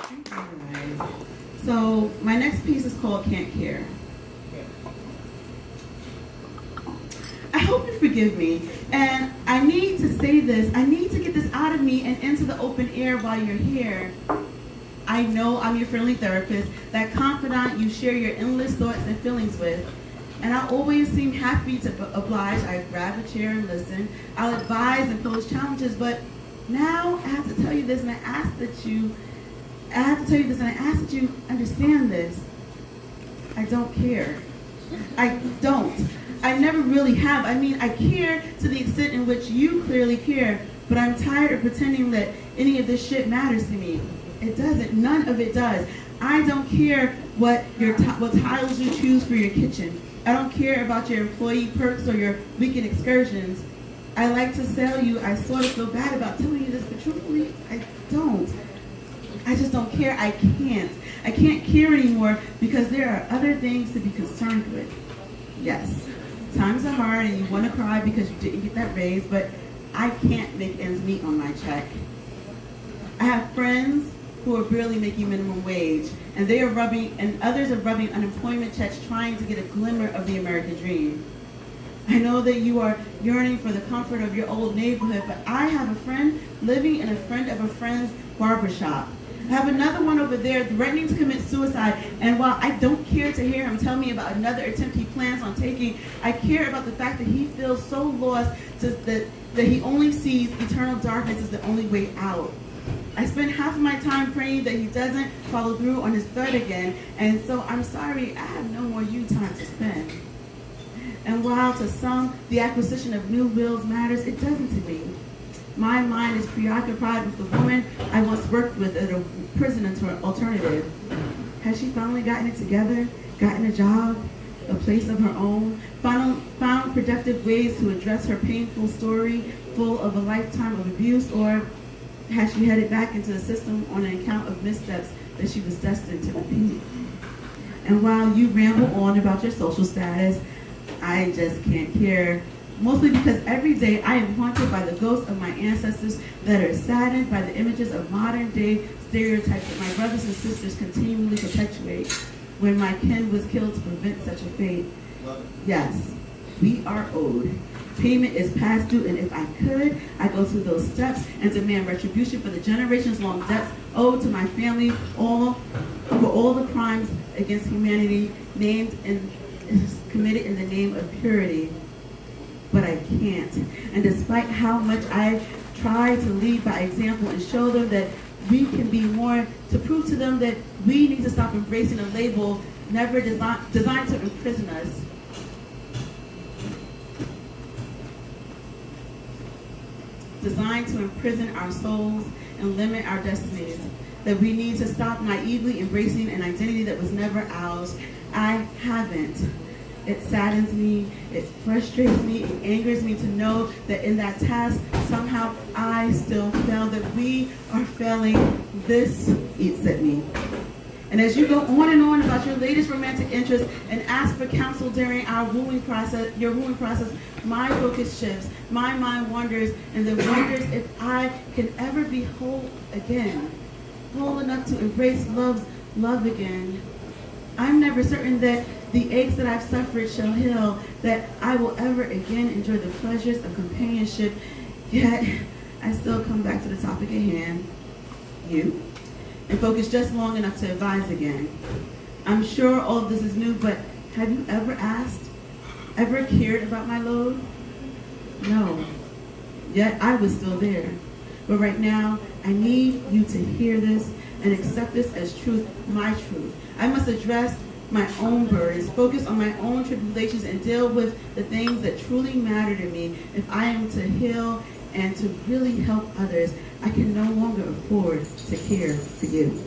Guys. So my next piece is called Can't Care. I hope you forgive me. And I need to say this. I need to get this out of me and into the open air while you're here. I know I'm your friendly therapist, that confidant you share your endless thoughts and feelings with. And I always seem happy to oblige. I grab a chair and listen. I'll advise and pose challenges, but now I have to tell you this, and I have to tell you this, and I ask that you understand this. I don't care. I don't. I never really have. I mean, I care to the extent in which you clearly care, but I'm tired of pretending that any of this shit matters to me. It doesn't. None of it does. I don't care what tiles you choose for your kitchen. I don't care about your employee perks or your weekend excursions. I like to sell you. I sort of feel bad about telling you this, but truthfully, I don't. I just don't care. I can't. I can't care anymore because there are other things to be concerned with. Yes, times are hard and you want to cry because you didn't get that raise, but I can't make ends meet on my check. I have friends who are barely making minimum wage, and others are rubbing unemployment checks trying to get a glimmer of the American dream. I know that you are yearning for the comfort of your old neighborhood, but I have a friend living in a friend of a friend's barbershop. I have another one over there threatening to commit suicide, and while I don't care to hear him tell me about another attempt he plans on taking, I care about the fact that he feels so lost that he only sees eternal darkness as the only way out. I spend half of my time praying that he doesn't follow through on his threat again, and so I'm sorry, I have no more you time to spend. And while to some the acquisition of new wills matters, it doesn't to me. My mind is preoccupied with the woman I once worked with at a prison alternative. Has she finally gotten it together, gotten a job, a place of her own, found productive ways to address her painful story full of a lifetime of abuse, or has she headed back into the system on an account of missteps that she was destined to repeat? And while you ramble on about your social status, I just can't care. Mostly because every day I am haunted by the ghosts of my ancestors that are saddened by the images of modern day stereotypes that my brothers and sisters continually perpetuate when my kin was killed to prevent such a fate. Yes, we are owed. Payment is past due, and if I could, I'd go through those steps and demand retribution for the generations-long debts owed to my family, for all the crimes against humanity named and committed in the name of purity. But I can't. And despite how much I try to lead by example and show them that we can be more, to prove to them that we need to stop embracing a label never designed to imprison us, designed to imprison our souls and limit our destinies, that we need to stop naively embracing an identity that was never ours. I haven't. It saddens me, it frustrates me, it angers me to know that in that task, somehow I still fail, that we are failing. This eats at me. And as you go on and on about your latest romantic interest and ask for counsel during your wooing process, my focus shifts, my mind wanders, and then wonders if I can ever be whole again, whole enough to embrace love again. I'm never certain that the aches that I've suffered shall heal, that I will ever again enjoy the pleasures of companionship, yet I still come back to the topic at hand, you, and focus just long enough to advise again. I'm sure all of this is new, but have you ever asked, ever cared about my load? No, yet I was still there. But right now, I need you to hear this and accept this as truth, my truth. I must address my own burdens, focus on my own tribulations, and deal with the things that truly matter to me. If I am to heal and to really help others, I can no longer afford to care for you.